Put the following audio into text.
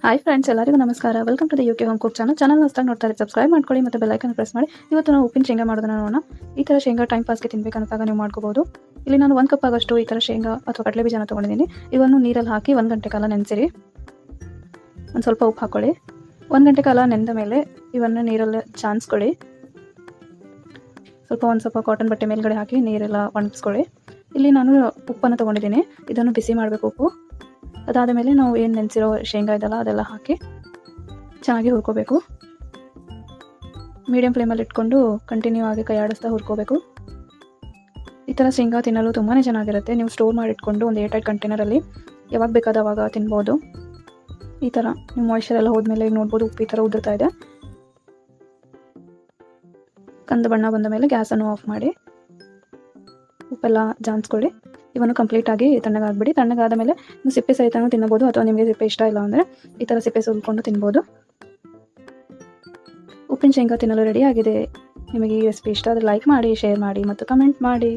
Hi friends, ಎಲ್ಲರಿಗೂ ನಮಸ್ಕಾರ. Welcome to the UK home cook channel ಹೊಸದಾಗಿ ನೋಡ್ತಾರೆ ಸಬ್ಸ್ಕ್ರೈಬ್ ಮಾಡ್ಕೊಳ್ಳಿ ಮತ್ತು ಬೆಲ್ ಐಕನ್ ಪ್ರೆಸ್ ಮಾಡಿ. ಇವತ್ತು ನಾವು ಉಪ್ಪಿನ ಶೇಂಗಾ ಮಾಡೋದನ್ನ ನೋಡೋಣ. ಈ ಥರ ಶೇಂಗಾ ಟೈಮ್ ಪಾಸ್ಗೆ ತಿನ್ಬೇಕಂತಾಗ ನೀವು ಮಾಡ್ಕೋಬಹುದು. ಇಲ್ಲಿ ನಾನು 1 ಕಪ್ ಆಗಷ್ಟು ಈ ಥರ ಶೇಂಗಾ ಅಥವಾ ಕಡಲೆ ಬೀಜನ ತೊಗೊಂಡಿದ್ದೀನಿ. ಇವನ್ನು ನೀರಲ್ಲಿ ಹಾಕಿ 1 ಗಂಟೆ ಕಾಲ ನೆನೆಸಿರಿ. ಒಂದು ಸ್ವಲ್ಪ ಉಪ್ಪು ಹಾಕ್ಕೊಳ್ಳಿ. 1 ಗಂಟೆ ಕಾಲ ನೆನೆದ ಮೇಲೆ ಇವನ್ನು ನೀರಲ್ಲಿ ಚಾನ್ಸ್ಕೊಳ್ಳಿ. ಒಂದು ಸ್ವಲ್ಪ ಕಾಟನ್ ಬಟ್ಟೆ ಮೇಲ್ಗಡೆ ಹಾಕಿ ನೀರೆಲ್ಲ ಒಣಗಿಸ್ಕೊಳ್ಳಿ. ಇಲ್ಲಿ ನಾನು ಉಪ್ಪನ್ನು ತೊಗೊಂಡಿದ್ದೀನಿ. ಇದನ್ನು ಬಿಸಿ ಮಾಡಬೇಕು ಉಪ್ಪು. ಅದಾದ ಮೇಲೆ ನಾವು ಏನು ನೆನೆಸಿರೋ ಶೇಂಗಾ ಇದೆಲ್ಲ ಅದೆಲ್ಲ ಹಾಕಿ ಚೆನ್ನಾಗಿ ಹುರ್ಕೋಬೇಕು. ಮೀಡಿಯಂ ಫ್ಲೇಮಲ್ಲಿ ಇಟ್ಕೊಂಡು ಕಂಟಿನ್ಯೂ ಆಗಿ ಕೈ ಆಡಿಸ್ತಾ ಹುರ್ಕೋಬೇಕು. ಈ ಥರ ಶೇಂಗಾ ತಿನ್ನಲು ತುಂಬಾ ಚೆನ್ನಾಗಿರುತ್ತೆ. ನೀವು ಸ್ಟೋರ್ ಮಾಡಿಟ್ಕೊಂಡು ಒಂದು ಏರ್ಟೈಟ್ ಕಂಟೈನರಲ್ಲಿ ಯಾವಾಗ ಬೇಕಾದವಾಗ ತಿನ್ಬೋದು. ಈ ಥರ ನೀವು ಮಾಯ್ಶ್ಚರ್ ಎಲ್ಲ ಹೋದ್ಮೇಲೆ ಈಗ ನೋಡ್ಬೋದು ಉಪ್ಪು ಈ ಥರ ಉದುರ್ತಾ ಇದೆ. ಕಂದು ಬಣ್ಣ ಬಂದ ಮೇಲೆ ಗ್ಯಾಸನ್ನು ಆಫ್ ಮಾಡಿ ಉಪ್ಪೆಲ್ಲ ಜಾನ್ಸ್ಕೊಳ್ಳಿ. ಇವನ್ನು ಕಂಪ್ಲೀಟಾಗಿ ತಣ್ಣಗಾಗ್ಬಿಡಿ. ತಣ್ಣಗಾದ ಮೇಲೆ ನೀವು ಸಿಪ್ಪೆ ಸಹಿತ ತಿನ್ನಬಹುದು, ಅಥವಾ ನಿಮಗೆ ಸಿಪ್ಪೆ ಇಷ್ಟ ಇಲ್ಲ ಅಂದರೆ ಈ ಥರ ಸಿಪ್ಪೆ ಸುಲ್ಕೊಂಡು ತಿನ್ಬೋದು. ಉಪ್ಪಿನ ಶೇಂಗಾ ತಿನ್ನಲು ರೆಡಿ ಆಗಿದೆ. ನಿಮಗೆ ಈ ರೆಸಿಪಿ ಇಷ್ಟ ಆದರೆ ಲೈಕ್ ಮಾಡಿ, ಶೇರ್ ಮಾಡಿ ಮತ್ತು ಕಮೆಂಟ್ ಮಾಡಿ.